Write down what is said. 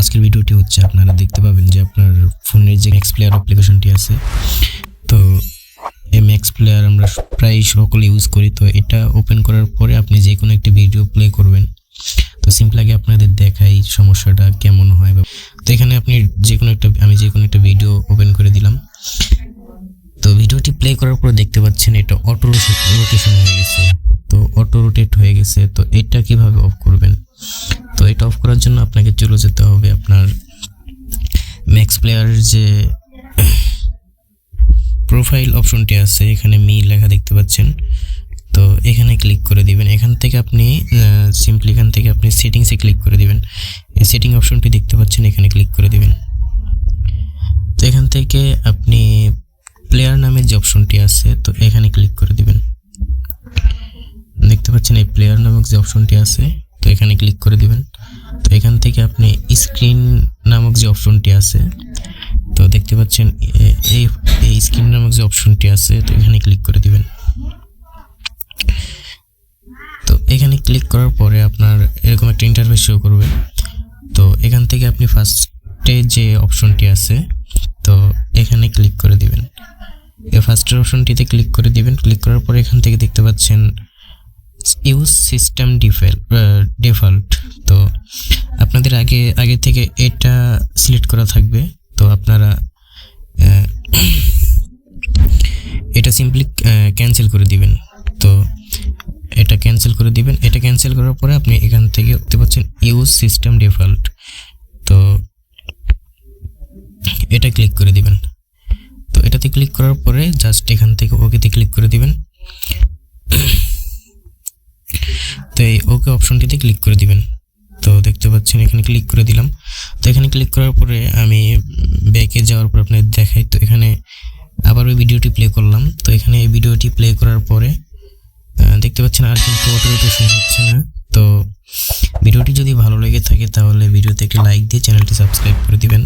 আজকের ভিডিওটি হচ্ছে আপনারা দেখতে পাবেন যে আপনার ফোনের যে ম্যাক্স প্লেয়ার অ্যাপ্লিকেশনটি আছে, তো এই ম্যাক্স প্লেয়ার আমরা প্রায় সকলে ইউজ করি। তো এটা ওপেন করার পরে আপনি যে কোনো একটা ভিডিও প্লে করবেন। তো সিম্পল আগে আপনাদের দেখাই সমস্যাটা কেমন হয়। তো এখানে আপনি আমি যে কোনো একটা ভিডিও ওপেন করে দিলাম। তো ভিডিওটি প্লে করার পর দেখতে পাচ্ছেন এটা অটো রোটেশন হয়ে গেছে। তো অটো রোটেট হয়ে গেছে। তো এটা কিভাবে অফ করবেন? তো এটা অফ করার জন্য আপনাকে চলে যেতে হবে আপনার ম্যাক্স প্লেয়ারের যে প্রোফাইল অপশনটি আছে, এখানে মি লেখা দেখতে পাচ্ছেন। তো এখানে ক্লিক করে দিবেন। এখান থেকে আপনি সেটিংসে ক্লিক করে দিবেন। এই সেটিং অপশনটি দেখতে পাচ্ছেন, এখানে ক্লিক করে দিবেন। তো এখান থেকে আপনি প্লেয়ার নামের যে অপশনটি আছে, তো এখানে ক্লিক করে দিবেন। দেখতে পাচ্ছেন এই প্লেয়ার নামক যে অপশনটি আছে, তো এখানে ক্লিক করে দিবেন। তো এখান থেকে আপনি স্ক্রিন নামক যে অপশনটি আছে, তো দেখতে পাচ্ছেন এই স্ক্রিন নামক যে অপশনটি আছে, তো এখানে ক্লিক করে দিবেন। তো এখানে ক্লিক করার পরে আপনার এরকম একটা ইন্টারফেস শো করবে। তো এখান থেকে আপনি ফার্স্টে যে অপশনটি আছে, তো এখানে ক্লিক করে দিবেন। এই ফার্স্টের অপশনটিতে ক্লিক করে দিবেন। ক্লিক করার পরে এখান থেকে দেখতে পাচ্ছেন ইউজ সিস্টেম ডিফল্ট। তো আপনাদের আগে থেকে এটা সিলেক্ট করা থাকবে। তো আপনারা এটা সিম্পলি ক্যান্সেল করে দিবেন। তো এটা ক্যান্সেল করে দিবেন। এটা ক্যান্সেল করার পরে আপনি এখান থেকে দেখতে পাচ্ছেন ইউজ সিস্টেম ডিফল্ট। তো এটা ক্লিক করে দিবেন। তো এটাতে ক্লিক করার পরে জাস্ট এখান থেকে ওকেতে ক্লিক করে দিবেন। তো এই ওকে অপশনটিতে ক্লিক করে দিবেন। তো দেখতে পাচ্ছেন এখানে ক্লিক করে দিলাম। তো এখানে ক্লিক করার পরে আমি ব্যাকে যাওয়ার পর আপনাদের দেখাই। তো এখানে আবার ওই ভিডিওটি প্লে করলাম। তো এখানে এই ভিডিওটি প্লে করার পরে দেখতে পাচ্ছেন আর কিন্তু অটো রোটেশন হচ্ছে না। তো ভিডিওটি যদি ভালো লেগে থাকে তাহলে ভিডিওতে একটি লাইক দিয়ে চ্যানেলটি সাবস্ক্রাইব করে দিবেন।